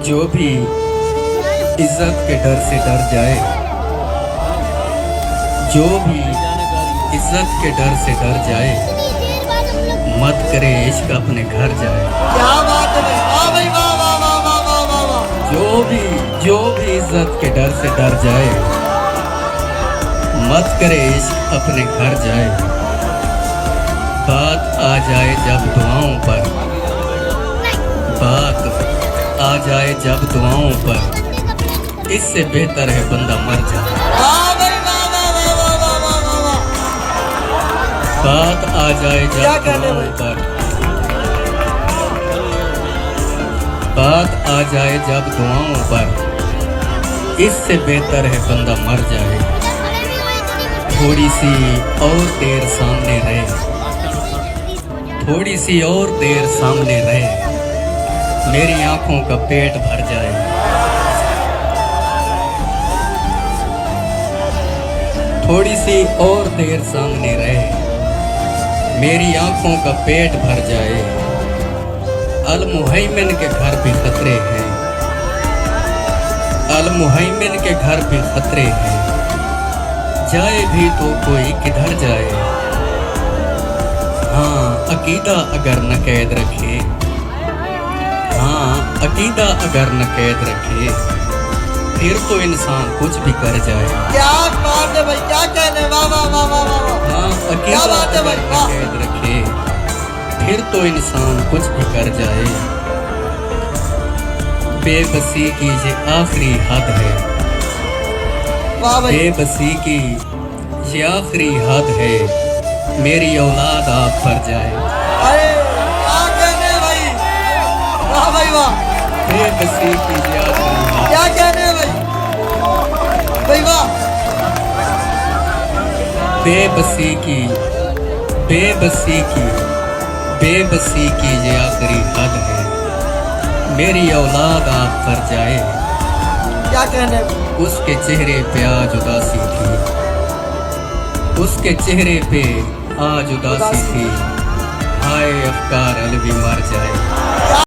जो भी इज्जत के डर से डर जाए, जो भी इज्जत के डर से डर जाए, मत करे इश्क अपने घर जाए। क्या बात है भाई, वाह भाई वाह वाह वाह वाह वाह वाह वाह। जो भी इज्जत के डर से डर जाए, मत करे इश्क अपने घर जाए। बात आ जाए जब दुआओं पर, बात आ जाए जब दुआओं पर, इससे बेहतर है बंदा मर जाए। वाह भाई वाह वाह वाह वाह वाह वाह वाह वाह। बात आ जाए क्या जब कहने दुआओं भाई? पर, बात आ जाए जब दुआओं पर, इससे बेहतर है बंदा मर जाए। थोड़ी सी और देर सामने रहे, थोड़ी सी और देर सामने रहे, मेरी आंखों का पेट भर जाए। थोड़ी सी और देर सामने रहे, मेरी आंखों का पेट भर जाए। अल-मुहैमिन के घर भी खतरे हैं, अल-मुहैमिन के घर भी खतरे हैं, जाए भी तो कोई किधर जाए। हाँ अकीदा अगर न कैद रखे, हाँ अकीदा अगर न कैद रखे, फिर तो इंसान कुछ भी कर जाए। क्या बात है भाई, क्या कहने, वाह वाह वाह वाह वाह वाह। हाँ क्या अकीदा बात है अगर भाई, न वाह। कैद रखे, फिर तो इंसान कुछ भी कर जाए। बेबसी की ये आखिरी हद है, वाह भाई, बेबसी की ये आखिरी हद है, मेरी औलाद आप पर जाए। अरे क्या कहने भाई, वाह भाई वाह। बेबसी की ये आखिरी हद, क्या कहने भाई, भाई वाह। बेबसी की, बेबसी की, बेबसी की ये आखिरी हद है, मेरी औलाद आप पर जाए। क्या कहने, उसके चेहरे पे आज उदासी थी, उसके चेहरे पे आज उदासी थी, हाय अफकार अलवी मर जाए।